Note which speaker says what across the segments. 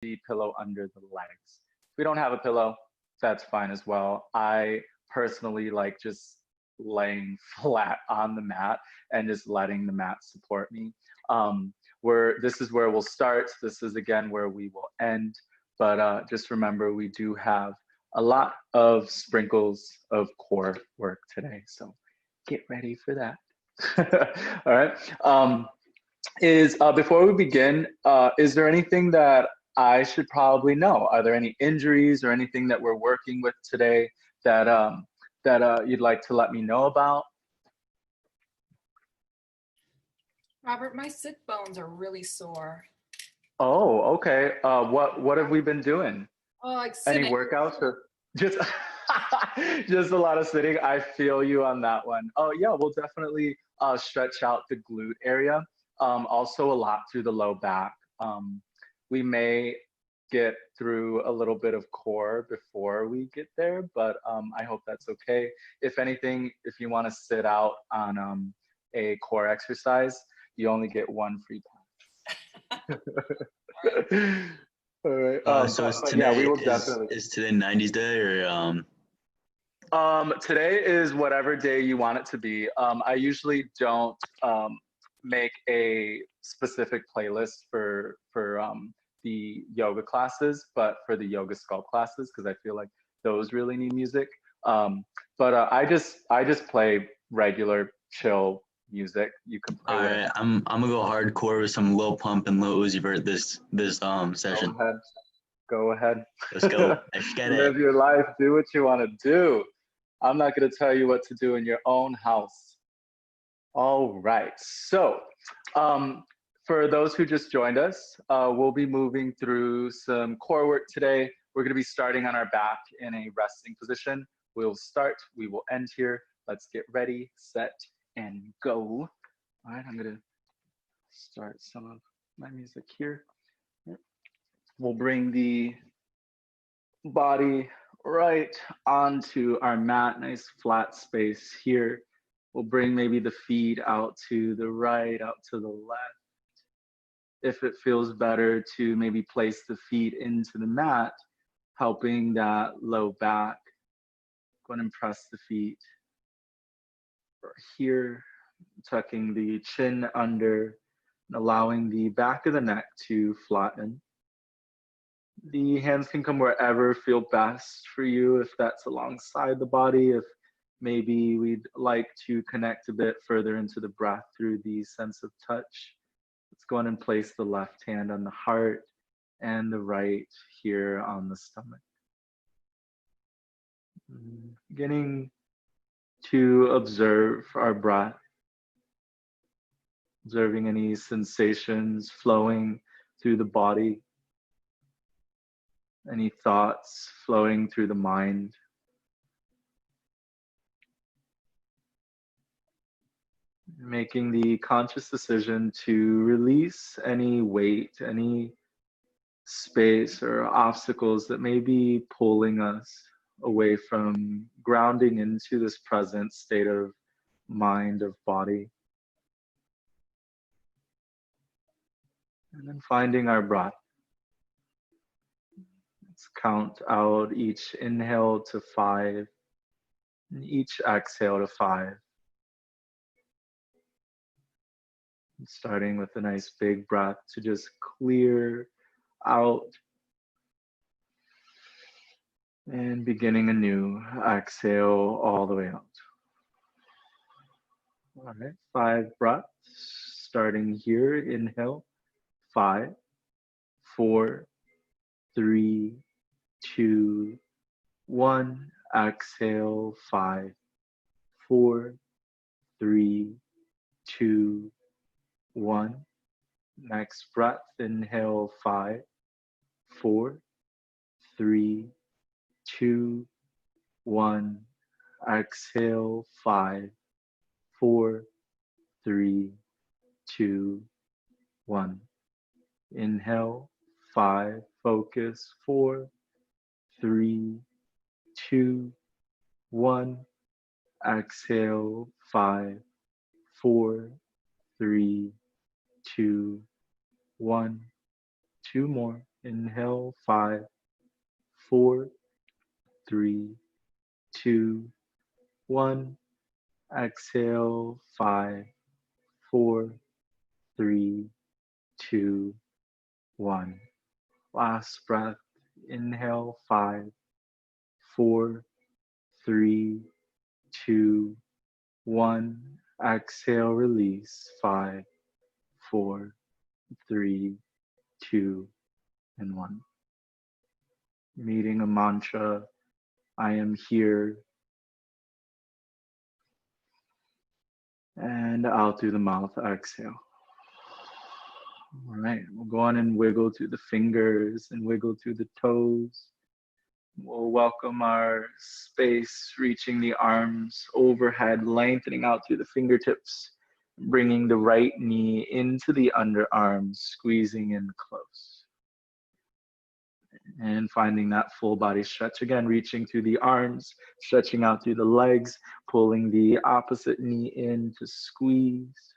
Speaker 1: the pillow under the legs. If we don't have a pillow, that's fine as well. I personally like just laying flat on the mat and just letting the mat support me. Where this is where we'll start. This is again where we will end. But just remember, we do have a lot of sprinkles of core work today. So get ready for that. All right. Is Before we begin, is there anything that I should probably know? Are there any injuries or anything that we're working with today that you'd like to let me know about?
Speaker 2: Robert, my sit bones are really sore.
Speaker 1: Oh, okay. What have we been doing?
Speaker 2: Oh, like
Speaker 1: Any
Speaker 2: sitting.
Speaker 1: workouts or just just a lot of sitting? I feel you on that one. Oh yeah, we'll definitely stretch out the glute area. Also a lot through the low back. We may get through a little bit of core before we get there, but I hope that's okay. If anything, if you want to sit out on a core exercise, you only get one free pass. All right.
Speaker 3: So is
Speaker 1: But yeah, we
Speaker 3: today
Speaker 1: will
Speaker 3: is
Speaker 1: definitely.
Speaker 3: is today 90s day or
Speaker 1: Today is whatever day you want it to be. I usually don't make a specific playlist for the yoga classes, but for the yoga sculpt classes, because I feel like those really need music. But I just play regular chill music. You can play
Speaker 3: all
Speaker 1: whatever.
Speaker 3: right, I'm gonna go hardcore with some Lil Pump and Lil Uzi Vert this
Speaker 1: Go
Speaker 3: session.
Speaker 1: ahead. Go ahead.
Speaker 3: Let's go. Let's get it.
Speaker 1: Live your life. Do what you want to do. I'm not going to tell you what to do in your own house. All right. So, for those who just joined us, we'll be moving through some core work today. We're going to be starting on our back in a resting position. We'll start, we will end here. Let's get ready, set, and go. All right. I'm going to start some of my music here. We'll bring the body right onto our mat, nice flat space here. We'll bring maybe the feet out to the right, out to the left. If it feels better to maybe place the feet into the mat, helping that low back. Go ahead and press the feet here, tucking the chin under, and allowing the back of the neck to flatten. The hands can come wherever feel best for you, if that's alongside the body, if maybe we'd like to connect a bit further into the breath through the sense of touch. Let's go ahead and place the left hand on the heart and the right here on the stomach. Beginning to observe our breath, observing any sensations flowing through the body, any thoughts flowing through the mind. Making the conscious decision to release any weight, any space or obstacles that may be pulling us away from grounding into this present state of mind, of body. And then finding our breath. Let's count out each inhale to 5 and each exhale to 5. Starting with a nice big breath to just clear out and beginning anew. Exhale all the way out. All right, 5 breaths. Starting here, inhale, 5, 4, 3, 2, 1. Exhale, 5, 4, 3, 2, 1. Next breath, inhale, 5, 4, 3, 2, 1. Exhale, 5, 4, 3, 2, 1. Inhale, 5, focus, 4, 3, 2, 1. Exhale, 5, 4, 3, 2, 1. 2 more. Inhale, 5, 4, 3, 2, 1. Exhale, 5, 4, 3, 2, 1. Last breath. Inhale, 5, 4, 3, 2, 1. Exhale, release. 5, 4, 3, 2, and 1. Meeting a mantra. I am here. And out through the mouth, exhale. All right, we'll go on and wiggle through the fingers and wiggle through the toes. We'll welcome our space, reaching the arms overhead, lengthening out through the fingertips, bringing the right knee into the underarms, squeezing in close. And finding that full body stretch. Again, reaching through the arms, stretching out through the legs, pulling the opposite knee in to squeeze.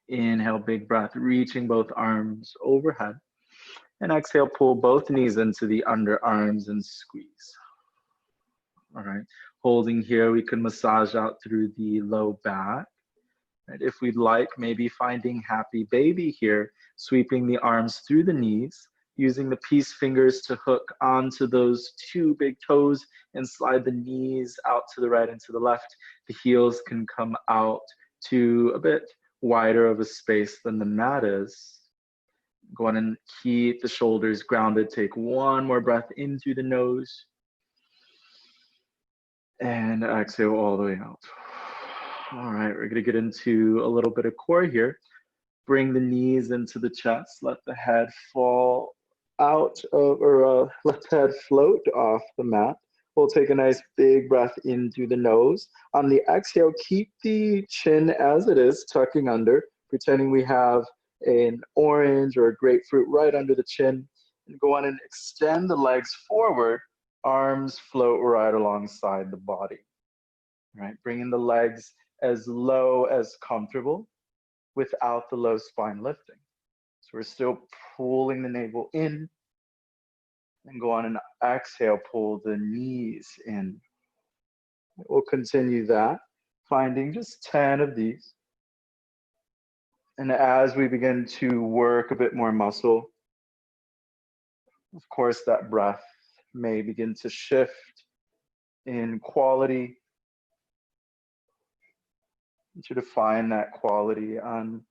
Speaker 1: Inhale, big breath, reaching both arms overhead. And exhale, pull both knees into the underarms and squeeze. All right, holding here, we can massage out through the low back. And if we'd like, maybe finding happy baby here, sweeping the arms through the knees, using the peace fingers to hook onto those two big toes and slide the knees out to the right and to the left. The heels can come out to a bit wider of a space than the mat is. Go on and keep the shoulders grounded. Take one more breath in through the nose. And exhale all the way out. All right, we're gonna get into a little bit of core here. Bring the knees into the chest. Let the head fall out of, or let the head float off the mat. We'll take a nice big breath in through the nose. On the exhale, keep the chin as it is, tucking under, pretending we have an orange or a grapefruit right under the chin. And go on and extend the legs forward. Arms float right alongside the body. Right, bringing the legs as low as comfortable without the low spine lifting. So we're still pulling the navel in. And go on and exhale, pull the knees in. We'll continue that, finding just 10 of these. And as we begin to work a bit more muscle, of course, that breath may begin to shift in quality. I want you to find that quality on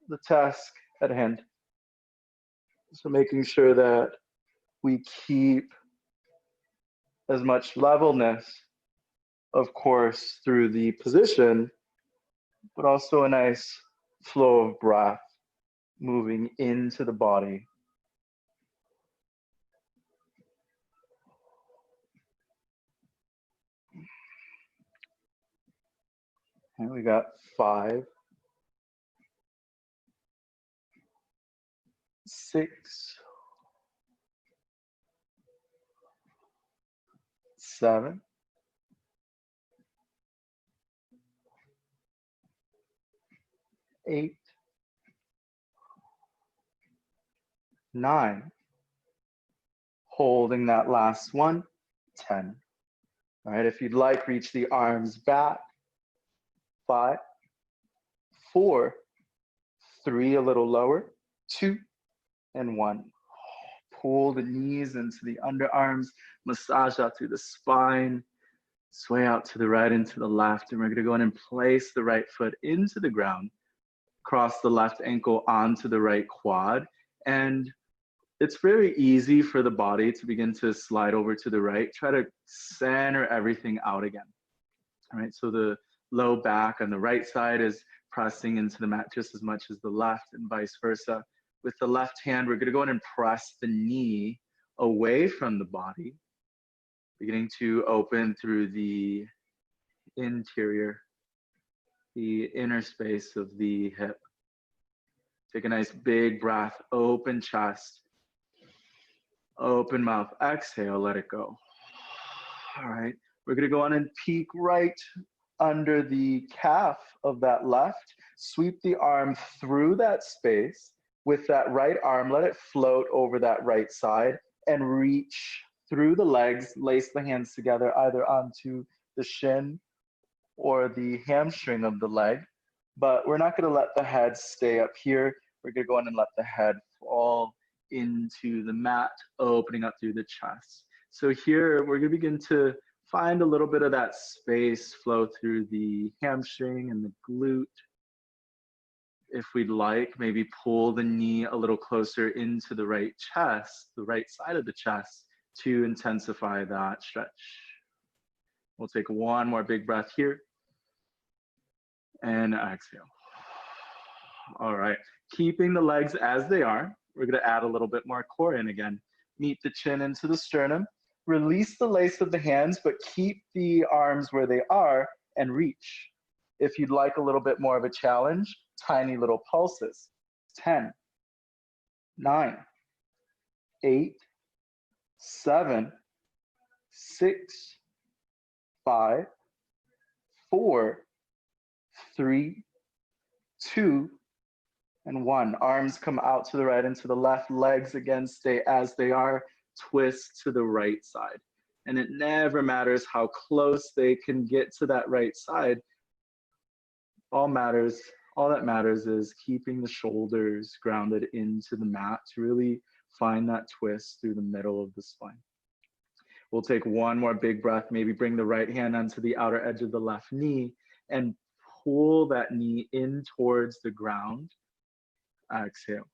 Speaker 1: the task at hand. So making sure that we keep as much levelness, of course, through the position, but also a nice flow of breath moving into the body. And we got 5, 6, 7, 8, 9. Holding that last one, 10. All right, if you'd like, reach the arms back. 5, 4, 3, a little lower, 2, and 1. Pull the knees into the underarms, massage out through the spine, sway out to the right and to the left. And we're gonna go in and place the right foot into the ground, cross the left ankle onto the right quad. And it's very easy for the body to begin to slide over to the right. Try to center everything out again. All right, so the low back on the right side is pressing into the mat just as much as the left, and vice versa. With the left hand, we're gonna go in and press the knee away from the body, beginning to open through the interior, the inner space of the hip. Take a nice big breath, open chest, open mouth, exhale, let it go. All right, we're gonna go on and peek right under the calf of that left, sweep the arm through that space, With that right arm, let it float over that right side and reach through the legs, lace the hands together either onto the shin or the hamstring of the leg. But we're not gonna let the head stay up here. We're gonna go in and let the head fall into the mat, opening up through the chest. So here, we're gonna begin to find a little bit of that space flow through the hamstring and the glute. If we'd like, maybe pull the knee a little closer into the right chest, the right side of the chest, to intensify that stretch. We'll take one more big breath here. And exhale. All right, keeping the legs as they are, we're gonna add a little bit more core in again. Meet the chin into the sternum. Release the lace of the hands, but keep the arms where they are and reach. If you'd like a little bit more of a challenge, tiny little pulses. 10, 9, 8, 7, 6, 5, 4, 3, 2, and 1. Arms come out to the right and to the left. Legs again stay as they are. Twist to the right side. And it never matters how close they can get to that right side. All that matters is keeping the shoulders grounded into the mat to really find that twist through the middle of the spine. We'll take one more big breath, maybe bring the right hand onto the outer edge of the left knee and pull that knee in towards the ground. Exhale.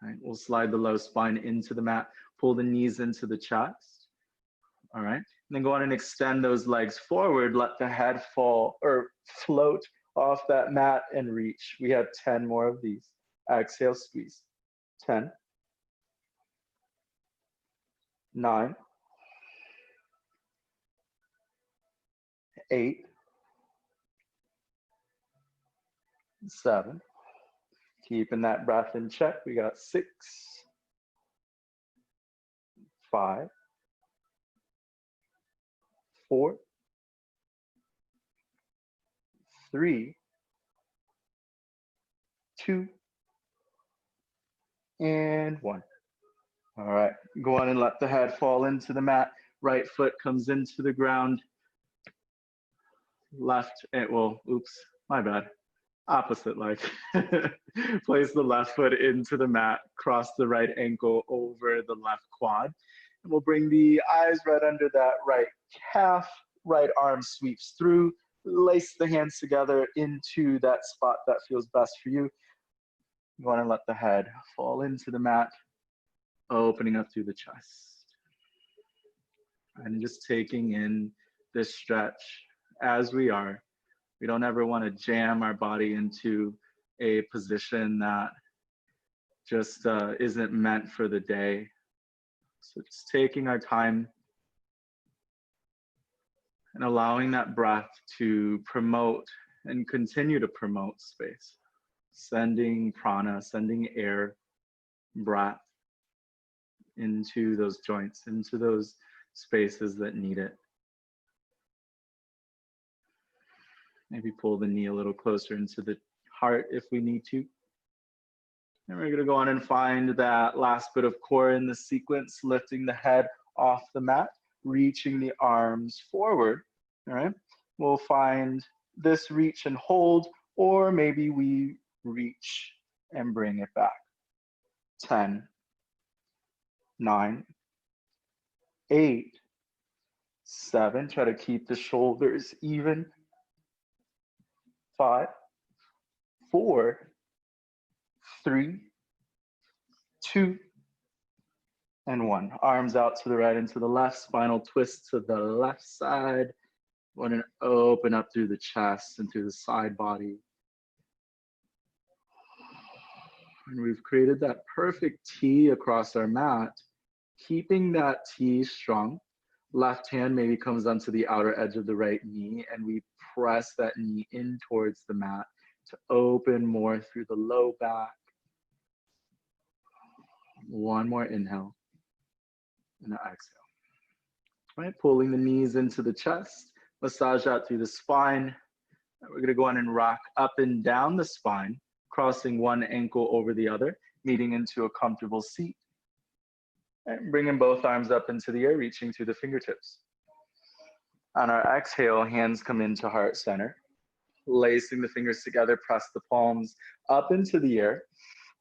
Speaker 1: All right, we'll slide the low spine into the mat, pull the knees into the chest. All right, and then go on and extend those legs forward, let the head fall or float off that mat and reach. We have 10 more of these. Exhale, squeeze. 10, 9, 8, 7. Keeping that breath in check. We got 6, 5, 4, 3, 2, and 1. All right, go on and let the head fall into the mat. Right foot comes into the ground. Left, oops, my bad. Opposite leg. Place the left foot into the mat, cross the right ankle over the left quad. And we'll bring the eyes right under that right calf, right arm sweeps through, lace the hands together into that spot that feels best for you. You want to let the head fall into the mat, opening up through the chest. And just taking in this stretch as we are. We don't ever want to jam our body into a position that just isn't meant for the day. So just taking our time and allowing that breath to promote and continue to promote space. Sending prana, sending air, breath into those joints, into those spaces that need it. Maybe pull the knee a little closer into the heart if we need to. And we're gonna go on and find that last bit of core in the sequence, lifting the head off the mat, reaching the arms forward, all right? We'll find this reach and hold, or maybe we reach and bring it back. 10, 9, 8, 7, try to keep the shoulders even. 5, 4, 3, 2, and 1. Arms out to the right and to the left, spinal twist to the left side. Want to open up through the chest and through the side body. And we've created that perfect T across our mat, keeping that T strong. Left hand maybe comes onto the outer edge of the right knee, and we press that knee in towards the mat to open more through the low back. One more inhale and an exhale. All right, pulling the knees into the chest, massage out through the spine. We're gonna go on and rock up and down the spine, crossing one ankle over the other, meeting into a comfortable seat. And bringing both arms up into the air, reaching through the fingertips. On our exhale, hands come into heart center. Lacing the fingers together, press the palms up into the air.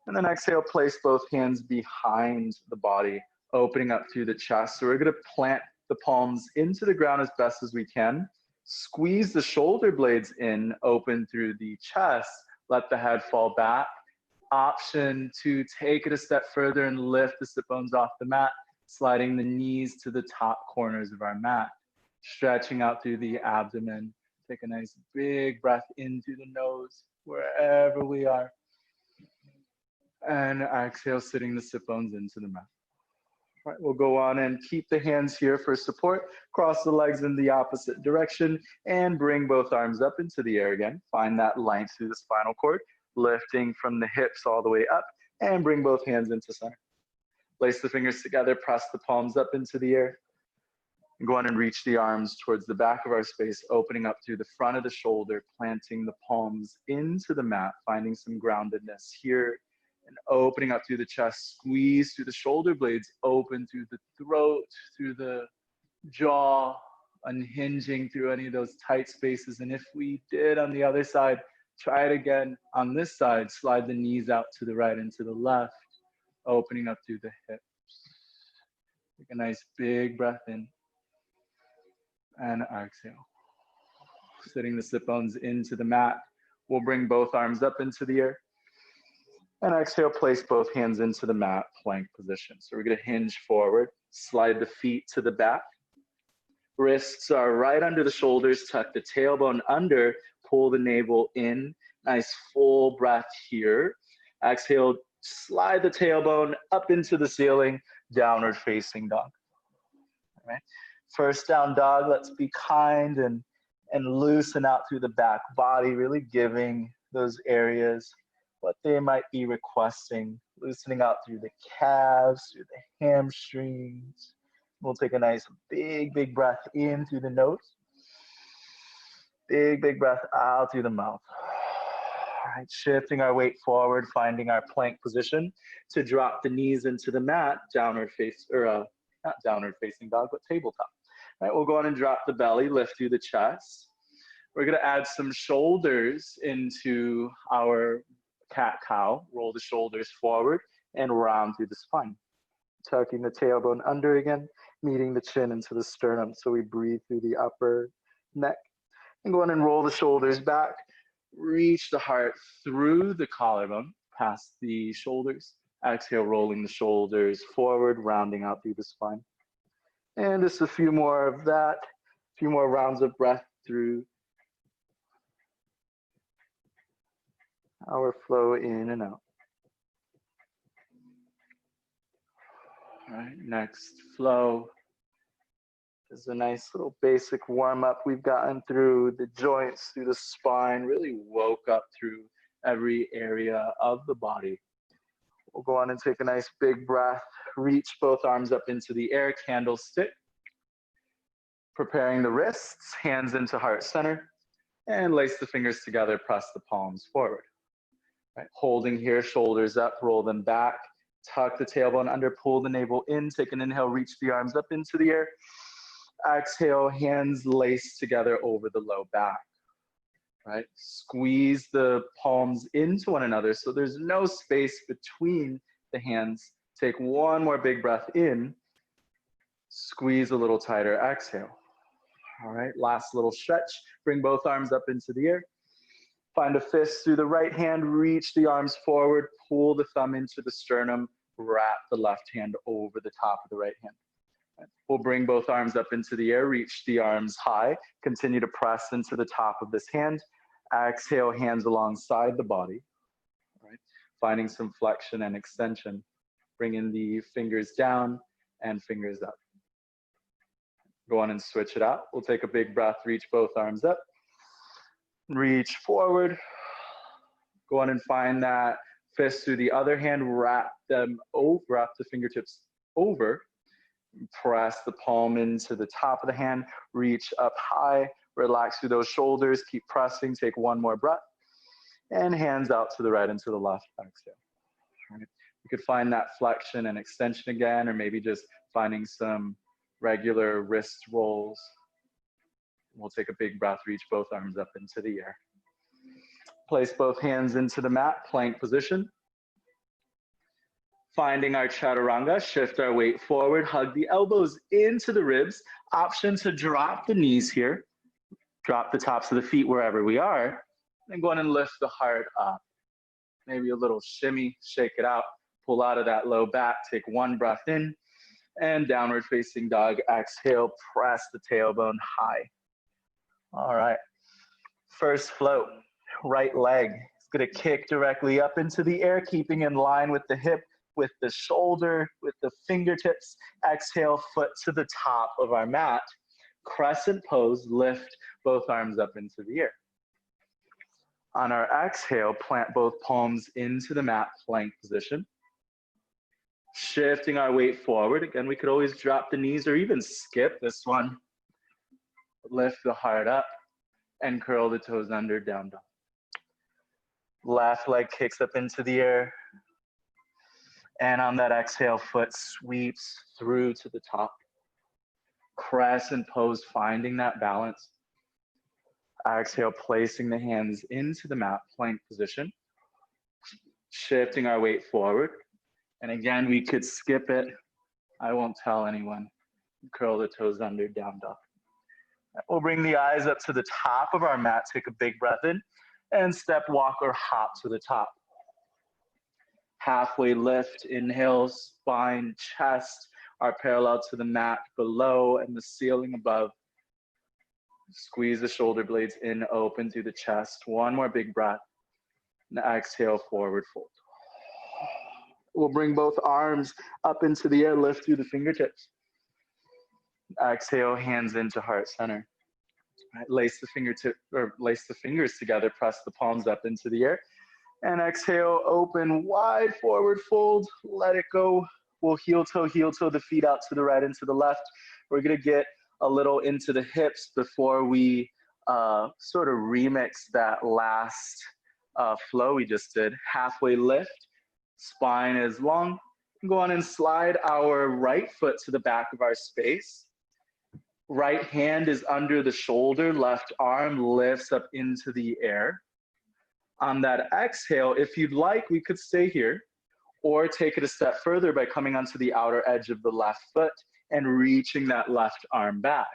Speaker 1: And then exhale, place both hands behind the body, opening up through the chest. So we're gonna plant the palms into the ground as best as we can. Squeeze the shoulder blades in, open through the chest. Let the head fall back. Option to take it a step further and lift the sit bones off the mat, sliding the knees to the top corners of our mat. Stretching out through the abdomen. Take a nice big breath in through the nose, wherever we are. And exhale, sitting the sit bones into the mat. All right, we'll go on and keep the hands here for support. Cross the legs in the opposite direction and bring both arms up into the air again. Find that length through the spinal cord, lifting from the hips all the way up, and bring both hands into center. Lace the fingers together, press the palms up into the air. And go on and reach the arms towards the back of our space, opening up through the front of the shoulder, planting the palms into the mat, finding some groundedness here, and opening up through the chest, squeeze through the shoulder blades, open through the throat, through the jaw, unhinging through any of those tight spaces. And if we did on the other side, try it again on this side, slide the knees out to the right and to the left, opening up through the hips. Take a nice big breath in. And exhale. Sitting the sit bones into the mat. We'll bring both arms up into the air. And exhale, place both hands into the mat, plank position. So we're gonna hinge forward, slide the feet to the back. Wrists are right under the shoulders, tuck the tailbone under, pull the navel in. Nice full breath here. Exhale, slide the tailbone up into the ceiling, downward facing dog. All right. First down dog, let's be kind and loosen out through the back body, really giving those areas what they might be requesting, loosening out through the calves, through the hamstrings. We'll take a nice big breath in through the nose. Big breath out through the mouth. All right, shifting our weight forward, finding our plank position to drop the knees into the mat, downward face, or not downward facing dog, but tabletop. All right, we'll go on and drop the belly, lift through the chest. We're gonna add some shoulders into our cat-cow. Roll the shoulders forward and round through the spine. Tucking the tailbone under again, meeting the chin into the sternum. So we breathe through the upper neck. And go on and roll the shoulders back. Reach the heart through the collarbone, past the shoulders. Exhale, rolling the shoulders forward, rounding out through the spine. And just a few more of that, a few more rounds of breath through our flow in and out. All right, next flow is a nice little basic warm up. We've gotten through the joints, through the spine, really woke up through every area of the body. We'll go on and take a nice big breath, reach both arms up into the air, candlestick. Preparing the wrists, hands into heart center, and lace the fingers together, press the palms forward. Right, holding here, shoulders up, roll them back, tuck the tailbone under, pull the navel in, take an inhale, reach the arms up into the air. Exhale, hands laced together over the low back. Right, squeeze the palms into one another so there's no space between the hands. Take one more big breath in, squeeze a little tighter, exhale. All right, last little stretch. Bring both arms up into the air. Find a fist through the right hand, reach the arms forward, pull the thumb into the sternum, wrap the left hand over the top of the right hand. We'll bring both arms up into the air, reach the arms high, continue to press into the top of this hand. Exhale, hands alongside the body. All right, finding some flexion and extension. Bringing the fingers down and fingers up. Go on and switch it out. We'll take a big breath, reach both arms up. Reach forward. Go on and find that fist through the other hand, wrap the fingertips over. Press the palm into the top of the hand, reach up high, relax through those shoulders, keep pressing, take one more breath. and hands out to the right and to the left. Exhale. All right. You could find that flexion and extension again, or maybe just finding some regular wrist rolls. We'll take a big breath, reach both arms up into the air. Place both hands into the mat, plank position. Finding our chaturanga, shift our weight forward, hug the elbows into the ribs. Option to drop the knees here. Drop the tops of the feet wherever we are. And go on and lift the heart up. Maybe a little shimmy, shake it out. Pull out of that low back, take one breath in. And downward facing dog, exhale, press the tailbone high. All right, first float, right leg is gonna kick directly up into the air, keeping in line with the hip, with the shoulder, with the fingertips. Exhale, foot to the top of our mat. Crescent pose, lift both arms up into the air. On our exhale, plant both palms into the mat, plank position. Shifting our weight forward. Again, we could always drop the knees or even skip this one. Lift the heart up and curl the toes under, down dog. Left leg kicks up into the air. And on that exhale, foot sweeps through to the top. Crescent pose, finding that balance. Exhale, placing the hands into the mat, plank position. Shifting our weight forward. And again, we could skip it. I won't tell anyone. Curl the toes under, down dog. We'll bring the eyes up to the top of our mat, take a big breath in, and step, walk, or hop to the top. Halfway lift, inhale, spine, chest are parallel to the mat below and the ceiling above. Squeeze the shoulder blades in, open through the chest. One more big breath. And exhale, forward fold. We'll bring both arms up into the air, lift through the fingertips. Exhale, hands into heart center. Right, lace the fingers together, press the palms up into the air. And exhale, open wide, forward fold, let it go. We'll heel toe the feet out to the right and to the left. We're gonna get a little into the hips before we sort of remix that last flow we just did. Halfway lift, spine is long. Go on and slide our right foot to the back of our space. Right hand is under the shoulder, left arm lifts up into the air. On that exhale, if you'd like, we could stay here or take it a step further by coming onto the outer edge of the left foot and reaching that left arm back.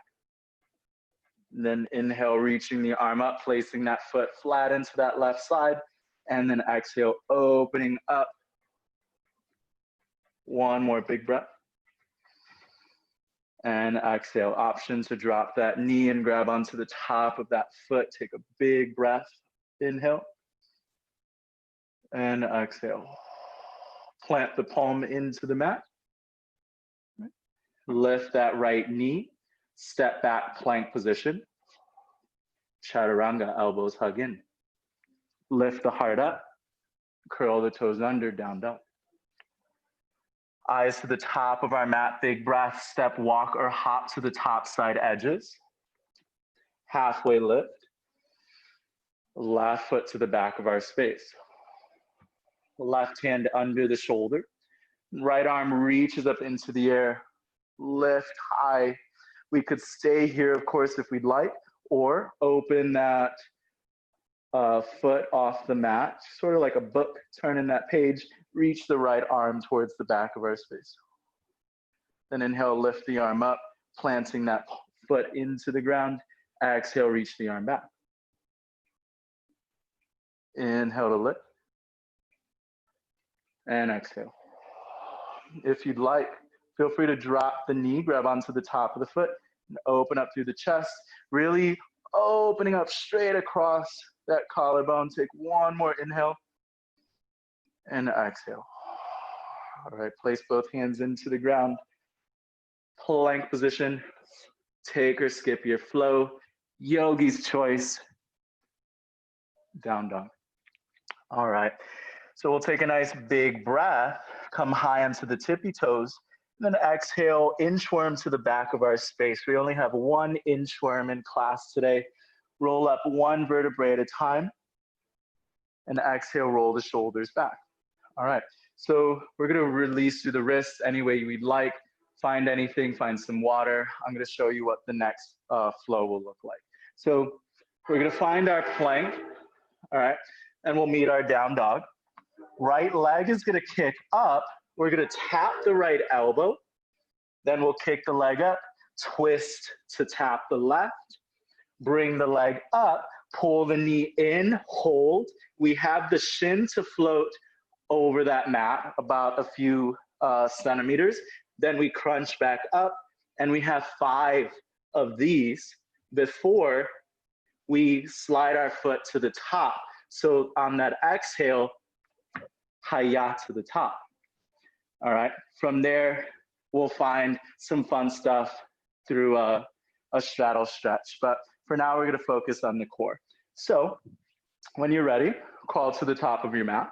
Speaker 1: And then inhale, reaching the arm up, placing that foot flat into that left side, and then exhale, opening up. One more big breath. And exhale, option to drop that knee and grab onto the top of that foot. Take a big breath, inhale. And exhale. Plant the palm into the mat. Lift that right knee. Step back, plank position. Chaturanga, elbows hug in. Lift the heart up. Curl the toes under, down dog. Eyes to the top of our mat, big breath, step, walk, or hop to the top side edges. Halfway lift. Left foot to the back of our space. Left hand under the shoulder. Right arm reaches up into the air. Lift high. We could stay here, of course, if we'd like, or open that foot off the mat, sort of like a book, turning that page, reach the right arm towards the back of our space. Then inhale, lift the arm up, planting that foot into the ground. Exhale, reach the arm back. Inhale to lift. And exhale. If you'd like, feel free to drop the knee, grab onto the top of the foot, and open up through the chest, really opening up straight across that collarbone. Take one more inhale and exhale. All right, place both hands into the ground. Plank position. Take or skip your flow. Yogi's choice. Down dog. All right, so we'll take a nice big breath, come high onto the tippy toes, and then exhale, inchworm to the back of our space. We only have one inchworm in class today. Roll up one vertebrae at a time. And exhale, roll the shoulders back. All right, so we're gonna release through the wrists any way we'd like. Find anything, find some water. I'm gonna show you what the next flow will look like. So we're gonna find our plank, all right, and we'll meet our down dog. Right leg is gonna kick up. We're gonna tap the right elbow. Then we'll kick the leg up, twist to tap the left, bring the leg up, pull the knee in, hold. We have the shin to float over that mat about a few centimeters. Then we crunch back up, and we have 5 of these before we slide our foot to the top. So on that exhale, Hayya to the top. All right, from there, we'll find some fun stuff through a straddle stretch. But for now, we're gonna focus on the core. So when you're ready, crawl to the top of your mat.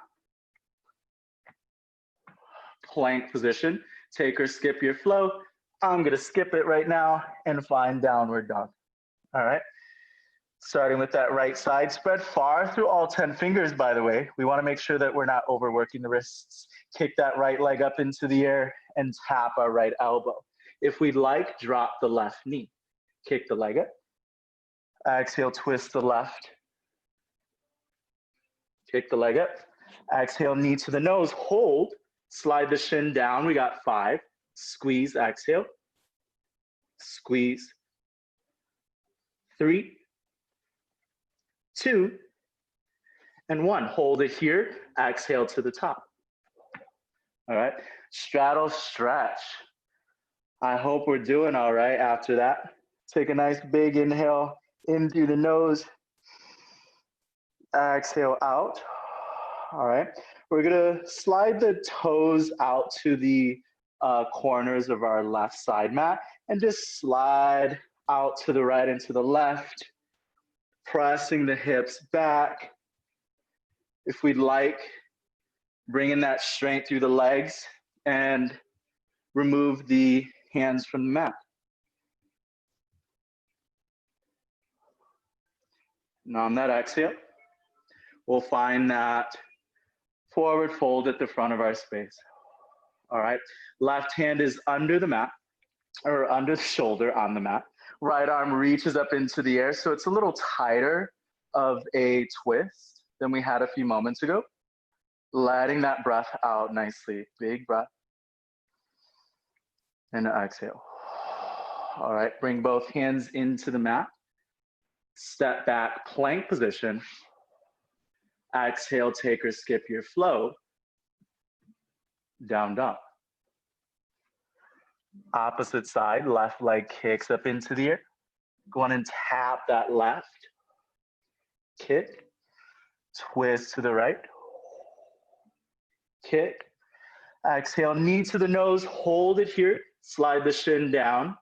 Speaker 1: Plank position, take or skip your flow. I'm gonna skip it right now and find downward dog. All right, starting with that right side, spread far through all 10 fingers, by the way. We wanna make sure that we're not overworking the wrists. Kick that right leg up into the air and tap our right elbow. If we'd like, drop the left knee. Kick the leg up. Exhale, twist the left. Kick the leg up. Exhale, knee to the nose, hold. Slide the shin down, we got 5. Squeeze, exhale. Squeeze. 3, 2, and 1. Hold it here, exhale to the top. All right, straddle stretch. I hope we're doing all right after that. Take a nice big inhale in through the nose. Exhale out. All right, we're gonna slide the toes out to the corners of our left side mat and just slide out to the right and to the left, pressing the hips back. If we'd like, bringing that strength through the legs and remove the hands from the mat. Now on that exhale, we'll find that forward fold at the front of our space. All right, left hand is under the mat, or under the shoulder on the mat. Right arm reaches up into the air, so it's a little tighter of a twist than we had a few moments ago. Letting that breath out nicely. Big breath. And exhale. All right, bring both hands into the mat. Step back, plank position. Exhale, take or skip your flow. Down dog. Opposite side, left leg kicks up into the air. Go on and tap that left. Kick. Twist to the right. Kick. Exhale, knee to the nose, hold it here. Slide the shin down.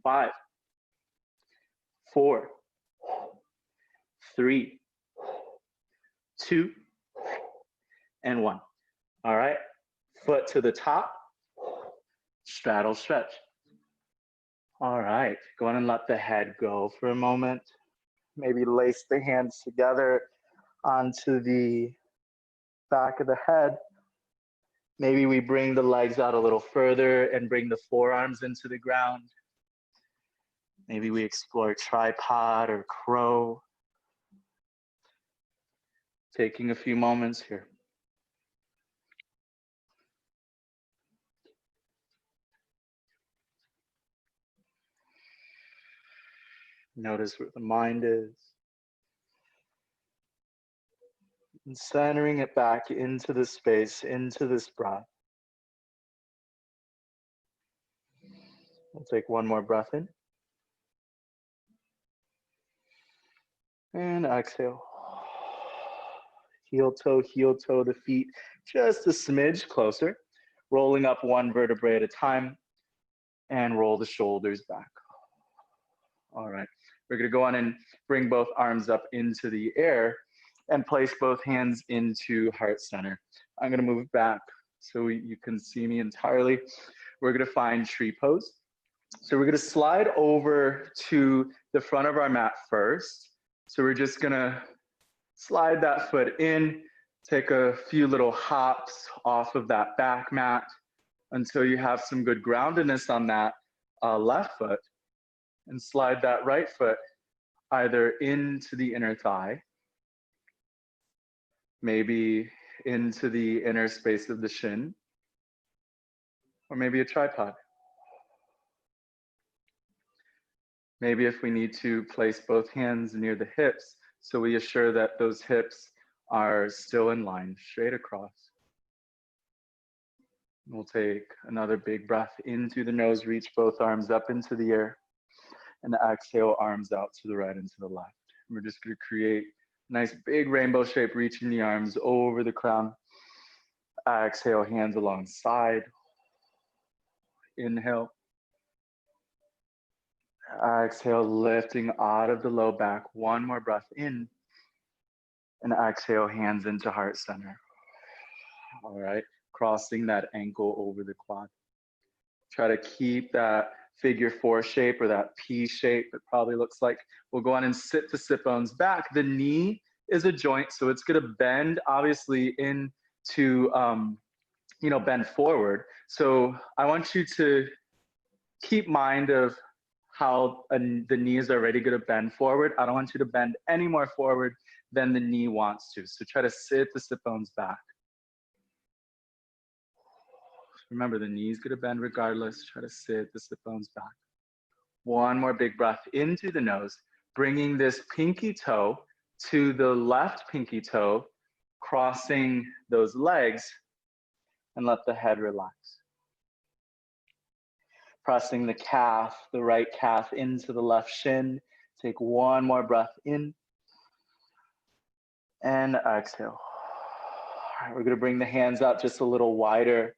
Speaker 1: 5, 4, 3, 2, and 1. All right, foot to the top, straddle stretch. All right, go on and let the head go for a moment. Maybe lace the hands together onto the back of the head. Maybe we bring the legs out a little further and bring the forearms into the ground. Maybe we explore tripod or crow. Taking a few moments here. Notice where the mind is. And centering it back into the space, into this breath. We'll take one more breath in. And exhale. Heel toe, the feet just a smidge closer. Rolling up one vertebrae at a time. And roll the shoulders back. All right, we're gonna go on and bring both arms up into the air and place both hands into heart center. I'm gonna move back so you can see me entirely. We're gonna find tree pose. So we're gonna slide over to the front of our mat first. So we're just gonna Slide that foot in, take a few little hops off of that back mat until you have some good groundedness on that left foot, and slide that right foot either into the inner thigh, maybe into the inner space of the shin, or maybe a tripod. Maybe if we need to place both hands near the hips, so we assure that those hips are still in line, straight across. We'll take another big breath in through the nose, reach both arms up into the air, and exhale, arms out to the right and to the left. We're just gonna create a nice big rainbow shape, reaching the arms over the crown. Exhale, hands alongside. Inhale. Exhale, lifting out of the low back. One more breath in. And exhale, hands into heart center. All right, crossing that ankle over the quad. Try to keep that figure 4 shape, or that P shape, it probably looks like. We'll go on and sit the sit bones back. The knee is a joint, so it's gonna bend obviously into, bend forward. So I want you to keep mind of how the knee is already gonna bend forward. I don't want you to bend any more forward than the knee wants to. So try to sit the sit bones back. Remember, the knee's gonna bend regardless. Try to sit the sit bones back. One more big breath in through the nose, bringing this pinky toe to the left pinky toe, crossing those legs, and let the head relax. Pressing the calf, the right calf into the left shin. Take one more breath in and exhale. All right, we're gonna bring the hands out just a little wider.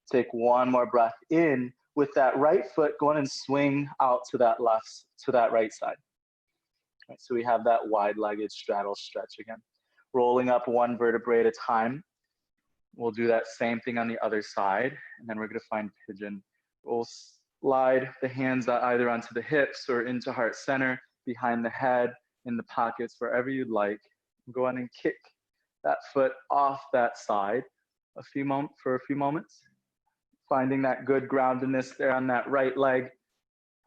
Speaker 1: Take one more breath in. With that right foot, go on and swing out to that right side. All right, so we have that wide-legged straddle stretch again. Rolling up one vertebrae at a time. We'll do that same thing on the other side, and then we're gonna find pigeon. We'll slide the hands either onto the hips or into heart center, behind the head, in the pockets, wherever you'd like. Go on and kick that foot off that side for a few moments. Finding that good groundedness there on that right leg,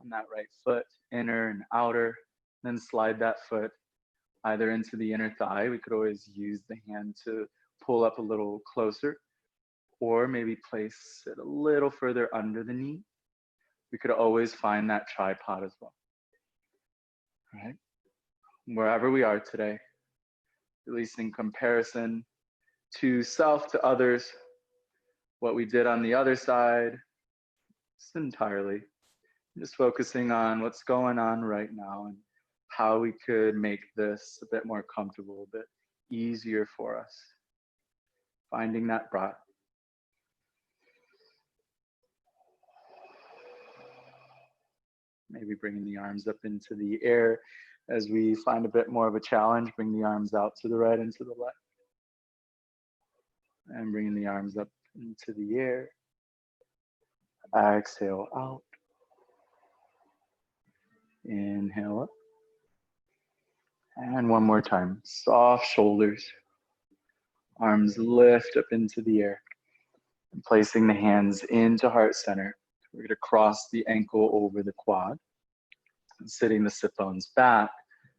Speaker 1: on that right foot, inner and outer. Then slide that foot either into the inner thigh. We could always use the hand to pull up a little closer, or maybe place it a little further under the knee. We could always find that tripod as well. All right? Wherever we are today, at least in comparison to self, to others, what we did on the other side, just entirely. Just focusing on what's going on right now and how we could make this a bit more comfortable, a bit easier for us. Finding that breath. Maybe bringing the arms up into the air as we find a bit more of a challenge. Bring the arms out to the right and to the left. And bringing the arms up into the air. Exhale out. Inhale up. And one more time. Soft shoulders. Arms lift up into the air. And placing the hands into heart center. We're going to cross the ankle over the quad. And sitting the sit bones back,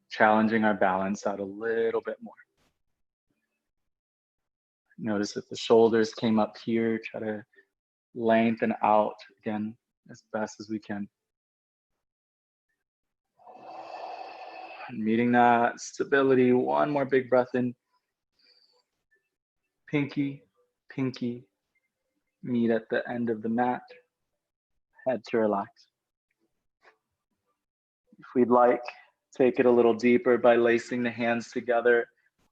Speaker 1: challenging our balance out a little bit more. Notice if the shoulders came up here, try to lengthen out again as best as we can. And meeting that stability, one more big breath in. Pinky, pinky, meet at the end of the mat. Head to relax. If we'd like, take it a little deeper by lacing the hands together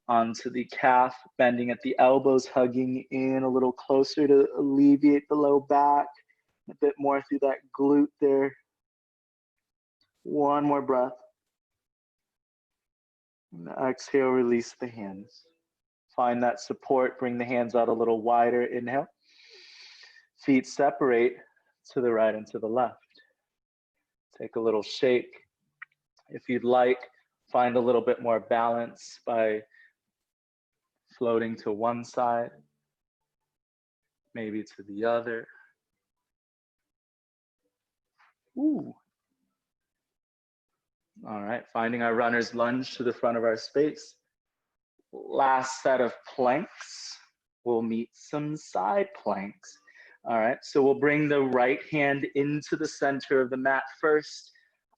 Speaker 1: onto the calf, bending at the elbows, hugging in a little closer to alleviate the low back, a bit more through that glute there. One more breath. And exhale, release the hands. Find that support, bring the hands out a little wider. Inhale. Feet separate to the right and to the left. Take a little shake. If you'd like, find a little bit more balance by floating to one side, maybe to the other. Ooh. All right, finding our runner's lunge to the front of our space. Last set of planks. We'll meet some side planks. All right, so we'll bring the right hand into the center of the mat first.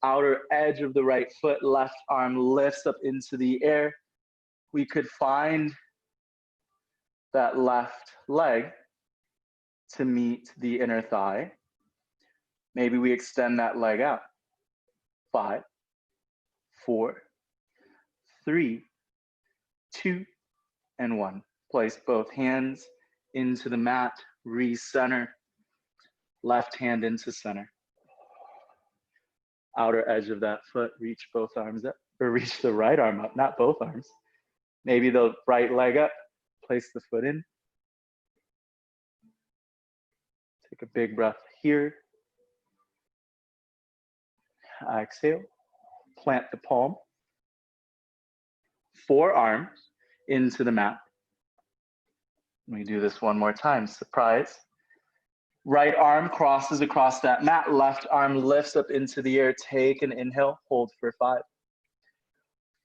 Speaker 1: Outer edge of the right foot, left arm lifts up into the air. We could find that left leg to meet the inner thigh. Maybe we extend that leg out. 5, 4, 3, 2, and 1. Place both hands into the mat, recenter, left hand into center. Outer edge of that foot, reach both arms up, or reach the right arm up, not both arms. Maybe the right leg up, place the foot in. Take a big breath here. Exhale, plant the palm. Forearms into the mat. Let me do this one more time, surprise. Right arm crosses across that mat, left arm lifts up into the air. Take an inhale, hold for 5,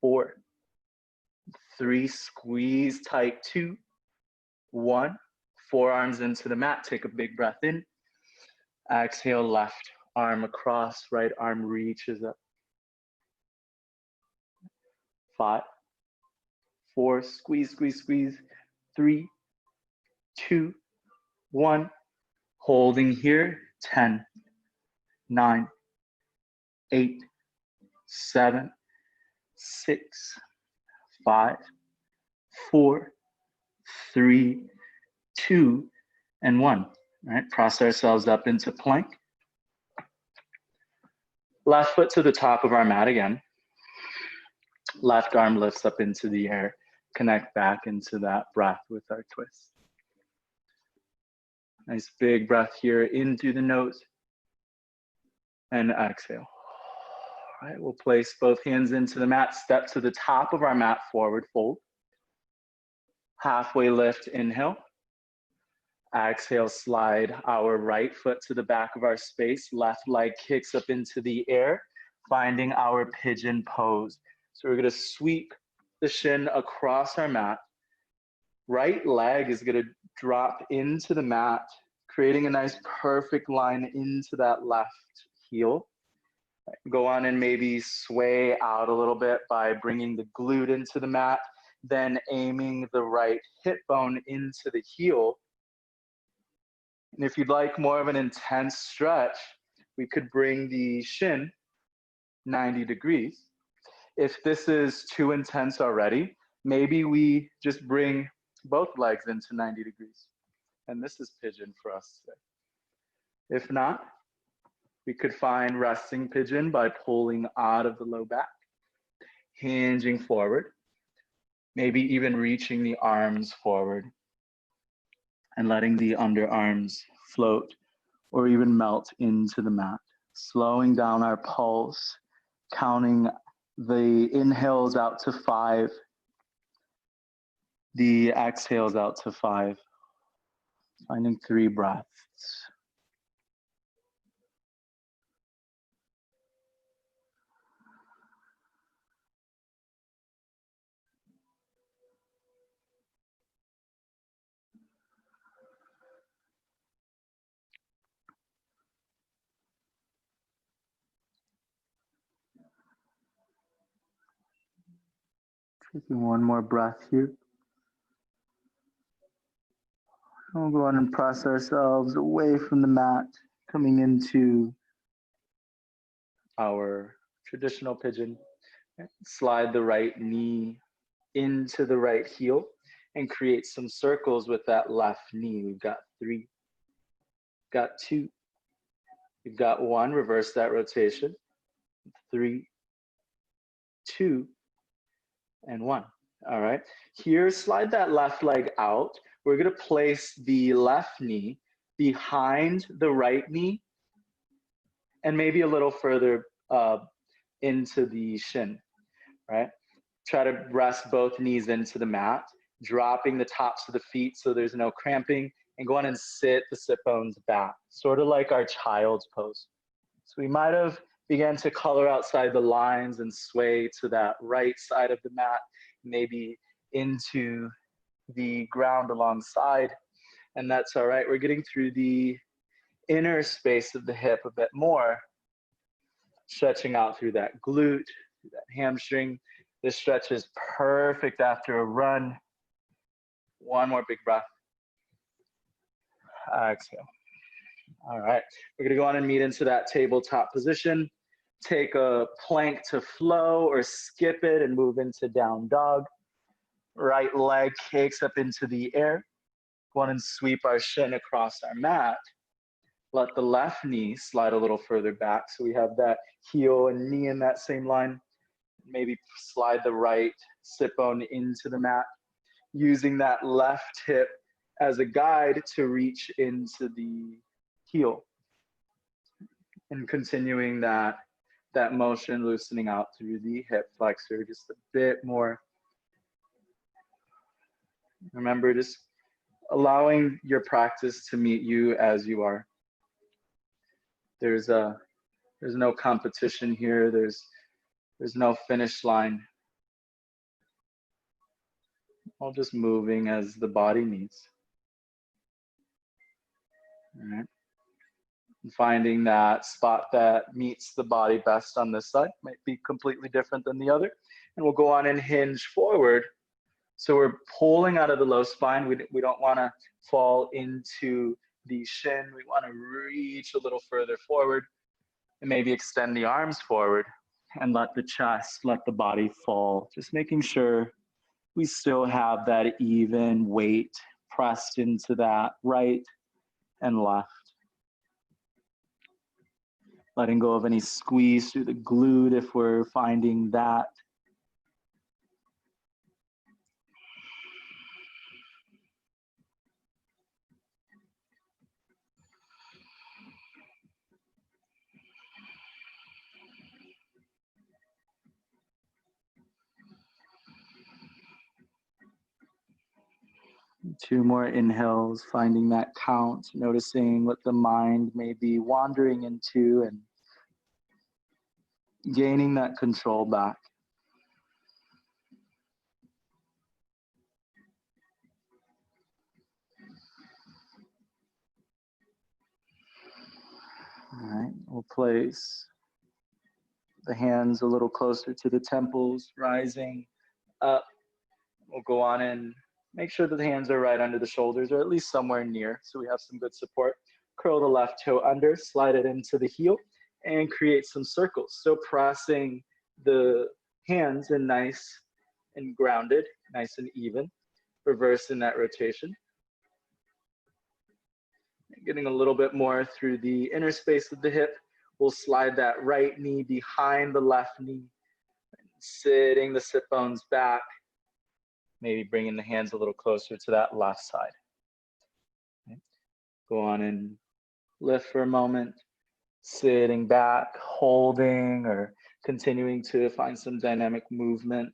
Speaker 1: 4, 3, squeeze tight, 2, 1. Forearms into the mat, take a big breath in. Exhale, left arm across, right arm reaches up. 5, 4, squeeze, squeeze, squeeze. 3, 2, 1. Holding here, 10, 9, 8, 7, 6, 5, 4, 3, 2, and 1. All right, press ourselves up into plank. Left foot to the top of our mat again. Left arm lifts up into the air. Connect back into that breath with our twist. Nice big breath here in through the nose. And exhale. All right, we'll place both hands into the mat. Step to the top of our mat, forward fold. Halfway lift, inhale. Exhale, slide our right foot to the back of our space. Left leg kicks up into the air, finding our pigeon pose. So we're gonna sweep the shin across our mat. Right leg is gonna drop into the mat, creating a nice perfect line into that left heel. Go on and maybe sway out a little bit by bringing the glute into the mat, then aiming the right hip bone into the heel. And if you'd like more of an intense stretch, we could bring the shin 90 degrees. If this is too intense already, maybe we just bring both legs into 90 degrees. And this is pigeon for us today. If not, we could find resting pigeon by pulling out of the low back, hinging forward, maybe even reaching the arms forward and letting the underarms float or even melt into the mat. Slowing down our pulse, counting the inhales out to 5, the exhales out to 5, finding 3 breaths. Taking one more breath here. We'll go on and press ourselves away from the mat, coming into our traditional pigeon. Slide the right knee into the right heel and create some circles with that left knee. We've got 3, got 2, we've got 1, reverse that rotation, 3, 2, and 1. All right, here, slide that left leg out. We're gonna place the left knee behind the right knee and maybe a little further into the shin, right? Try to rest both knees into the mat dropping the tops of the feet so there's no cramping, and go on and sit the sit bones back, sort of like our child's pose. So we might have began to color outside the lines and sway to that right side of the mat, maybe into the ground alongside, and that's all right. We're getting through the inner space of the hip a bit more, stretching out through that glute, through that hamstring. This stretch is perfect after a run. One more big breath. Exhale. All right, we're gonna go on and meet into that tabletop position. Take a plank to flow or skip it and move into down dog. Right leg kicks up into the air. Go on and sweep our shin across our mat. Let the left knee slide a little further back so we have that heel and knee in that same line. Maybe slide the right sit bone into the mat, using that left hip as a guide to reach into the heel. And continuing that motion, loosening out through the hip flexor just a bit more. Remember, just allowing your practice to meet you as you are. There's no competition here. There's no finish line. All just moving as the body needs. All right. And finding that spot that meets the body best on this side might be completely different than the other. And we'll go on and hinge forward. So we're pulling out of the low spine. We don't want to fall into the shin. We want to reach a little further forward and maybe extend the arms forward and let the chest, let the body fall. Just making sure we still have that even weight pressed into that right and left. Letting go of any squeeze through the glute if we're finding that. Two more inhales, finding that count, noticing what the mind may be wandering into and gaining that control back. All right, we'll place the hands a little closer to the temples, rising up. We'll go on and make sure that the hands are right under the shoulders or at least somewhere near so we have some good support. Curl the left toe under, slide it into the heel, and create some circles. So pressing the hands in nice and grounded, nice and even, reversing that rotation. Getting a little bit more through the inner space of the hip. We'll slide that right knee behind the left knee, sitting the sit bones back, maybe bringing the hands a little closer to that left side. Okay. Go on and lift for a moment, sitting back, holding, or continuing to find some dynamic movement.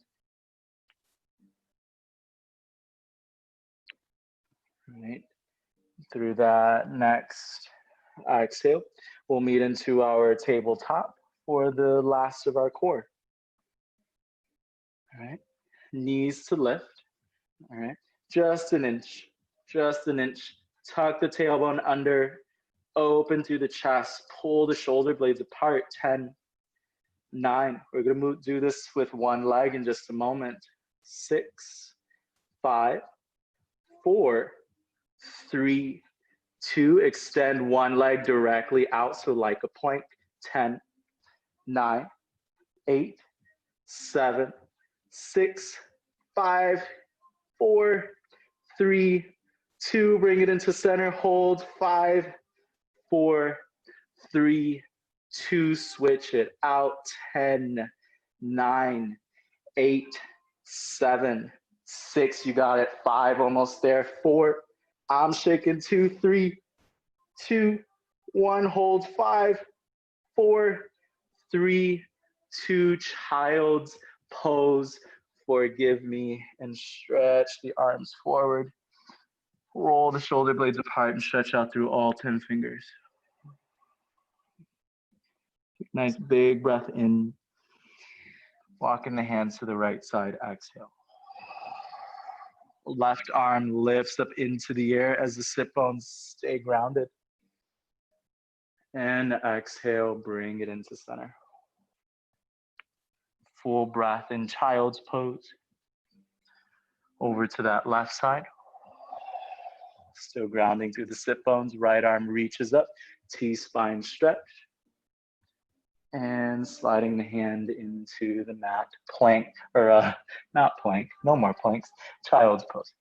Speaker 1: All right. Through that next exhale, we'll meet into our tabletop for the last of our core. All right, knees to lift. All right, just an inch. Tuck the tailbone under, open through the chest, pull the shoulder blades apart. 10, 9. We're gonna do this with one leg in just a moment. 6, 5, 4, 3, 2, extend one leg directly out, so like a plank. 10, 9, 8, 7, 6, 5, 4, 3, 2, bring it into center, hold. 5, 4, 3, 2, switch it out. 10, 9, 8, 7, 6, you got it. 5, almost there. 4, I'm shaking. 2, 3, 2, 1, hold. 5, 4, 3, 2, child's pose. forgive me, and stretch the arms forward. Roll the shoulder blades apart and stretch out through all 10 fingers. Nice big breath in. Walking the hands to the right side, exhale. Left arm lifts up into the air as the sit bones stay grounded. And exhale, bring it into center. Full breath in child's pose. Over to that left side. Still grounding through the sit bones. Right arm reaches up, T-spine stretch. And sliding the hand into the mat plank, or not plank, no more planks, child's pose.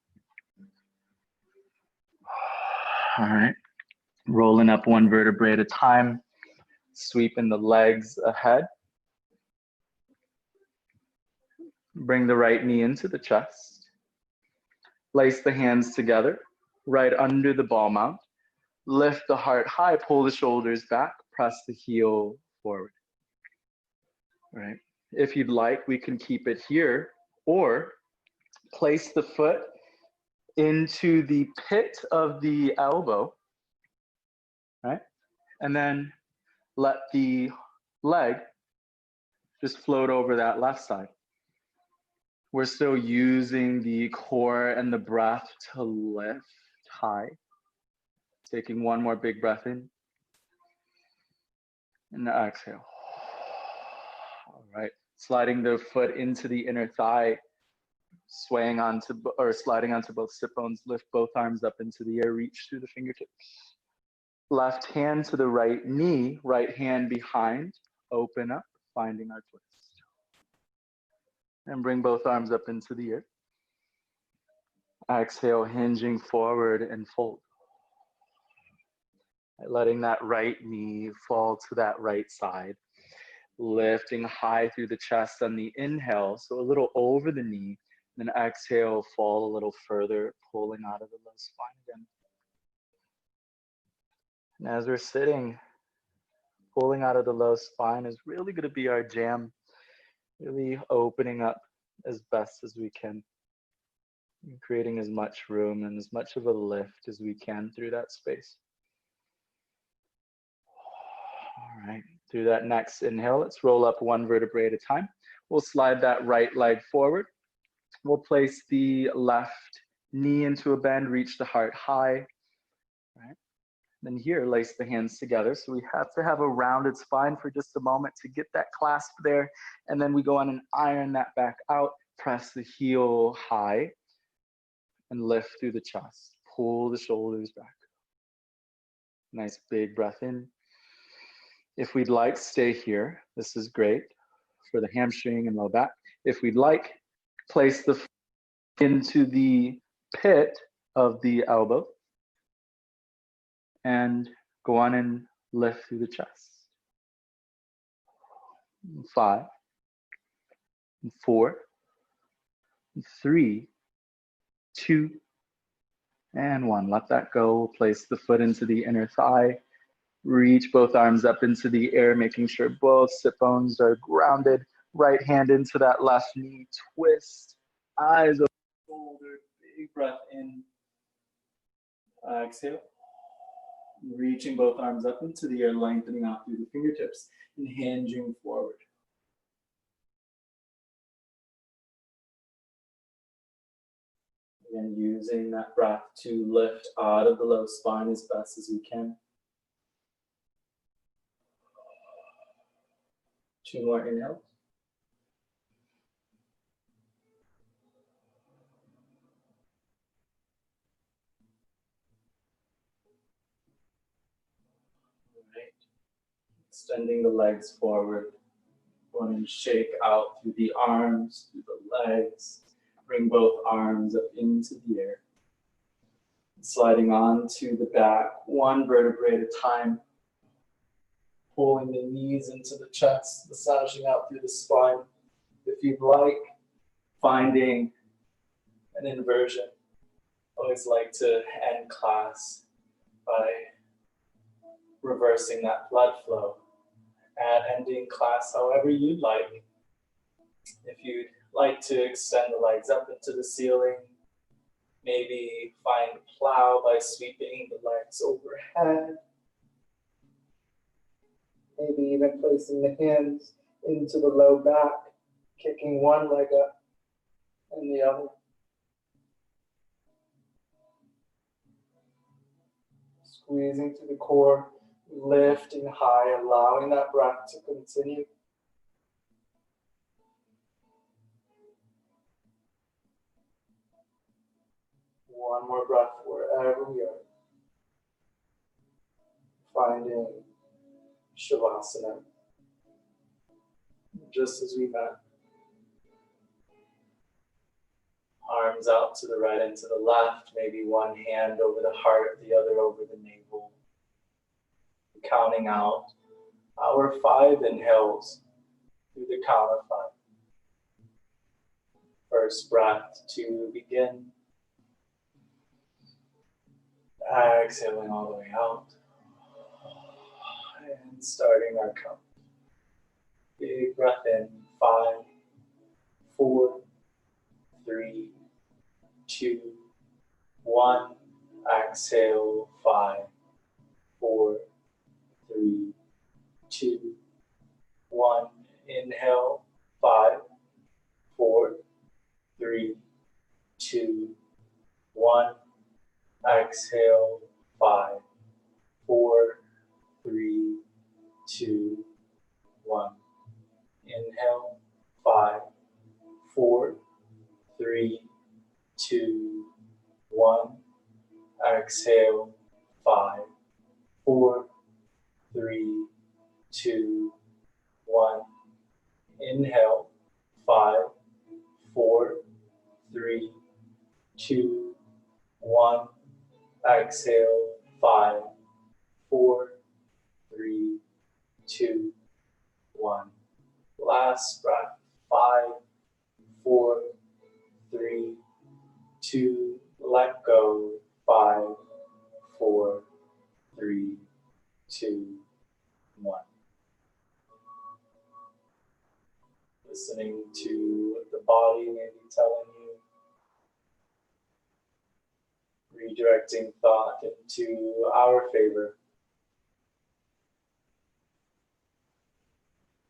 Speaker 1: All right, rolling up one vertebrae at a time, sweeping the legs ahead. Bring the right knee into the chest. Place the hands together, right under the ball mount. Lift the heart high, pull the shoulders back, press the heel forward. Right. If you'd like, we can keep it here or place the foot into the pit of the elbow, right? And then let the leg just float over that left side. We're still using the core and the breath to lift high. Taking one more big breath in. And exhale. All right, sliding the foot into the inner thigh, swaying onto, or sliding onto both sit bones, lift both arms up into the air, reach through the fingertips. Left hand to the right knee, right hand behind, open up, finding our twist. And bring both arms up into the air. Exhale, hinging forward and fold. Letting that right knee fall to that right side. Lifting high through the chest on the inhale, so a little over the knee. Then exhale, fall a little further, pulling out of the low spine again. And as we're sitting, pulling out of the low spine is really going to be our jam. Really opening up as best as we can. And creating as much room and as much of a lift as we can through that space. All right, through that next inhale, let's roll up one vertebrae at a time. We'll slide that right leg forward. We'll place the left knee into a bend, reach the heart high. Right. Then here, lace the hands together. So we have to have a rounded spine for just a moment to get that clasp there. And then we go on and iron that back out, press the heel high, and lift through the chest. Pull the shoulders back. Nice big breath in. If we'd like, stay here. This is great for the hamstring and low back. If we'd like, place the foot into the pit of the elbow and go on and lift through the chest. 5, 4, 3, 2, and 1. Let that go. Place the foot into the inner thigh. Reach both arms up into the air, making sure both sit bones are grounded. Right hand into that left knee, twist. Eyes over the shoulder, big breath in. Exhale. Reaching both arms up into the air, lengthening out through the fingertips and hinging forward. Again, using that breath to lift out of the low spine as best as we can. 2 more inhales. All right. Extending the legs forward. Go and shake out through the arms, through the legs. Bring both arms up into the air. Sliding onto the back, one vertebrae at a time. Pulling the knees into the chest, massaging out through the spine. If you'd like, finding an inversion. Always like to end class by reversing that blood flow and ending class however you'd like. If you'd
Speaker 4: like to extend the legs up into the ceiling. Maybe find plow by sweeping the legs overhead. Maybe even placing the hands into the low back, kicking one leg up and the other. Squeezing to the core, lifting high, allowing that breath to continue. One more breath wherever we are. Finding Shavasana, just as we met. Arms out to the right and to the left, maybe one hand over the heart, the other over the navel. Counting out our 5 inhales through the count of 5. First breath to begin. Exhaling all the way out. And starting our count. Big breath in. 5, 4, 3, 2, 1. Exhale. 5, 4, 3, 2, 1. Inhale. 5, 4, 3, 2, 1. Exhale. 5, 4, 3, 2, 1. Inhale. 5, 4, 3, 2, 1. Exhale. 5, 4, 3, 2, 1. Inhale. 5, 4, 3, 2, 1. Exhale. 5, 4, 3, 2, 1. Last breath. 5, 4, 3, 2. Let go. 5, 4, 3, 2, 1. Listening to the body maybe telling you, redirecting thought into our favor.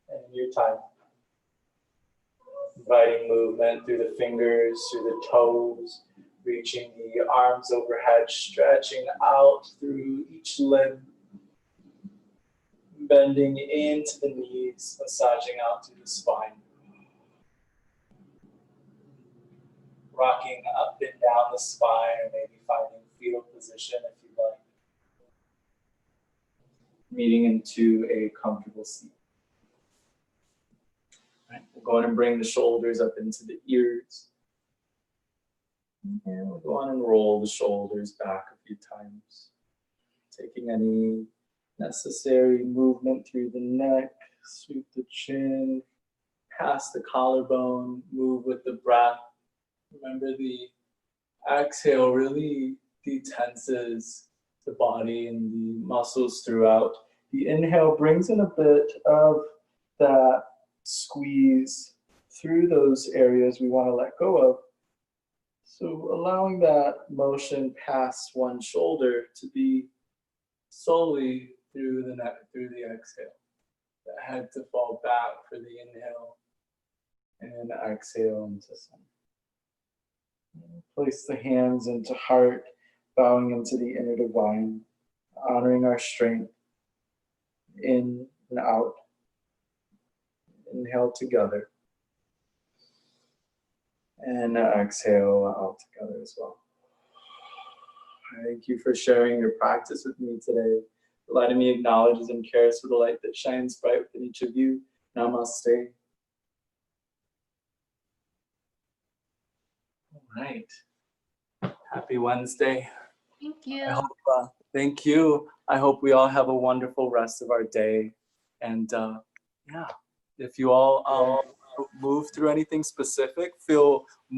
Speaker 4: And your time. Inviting movement through the fingers, through the toes, reaching the arms overhead, stretching out through each limb, bending into the knees, massaging out through the spine. Rocking up and down the spine, or maybe finding fetal position if you'd like. Meeting into a comfortable seat. All right, we'll go on and bring the shoulders up into the ears. And we'll go on and roll the shoulders back a few times. Taking any necessary movement through the neck, sweep the chin, past the collarbone, move with the breath. Remember, the exhale really detenses the body and the muscles throughout. The inhale brings in a bit of that squeeze through those areas we want to let go of. So allowing that motion past one shoulder to be solely through the neck, through the exhale. The head to fall back for the inhale and exhale into sun. Place the hands into heart, bowing into the inner divine, honoring our strength. In and out. Inhale together. And exhale out together as well. Thank you for sharing your practice with me today. Letting me acknowledge and cares for the light that shines bright within each of you. Namaste. All right. Happy Wednesday.
Speaker 2: Thank you.
Speaker 4: Thank you. I hope we all have a wonderful rest of our day. And yeah, if you all move through anything specific, feel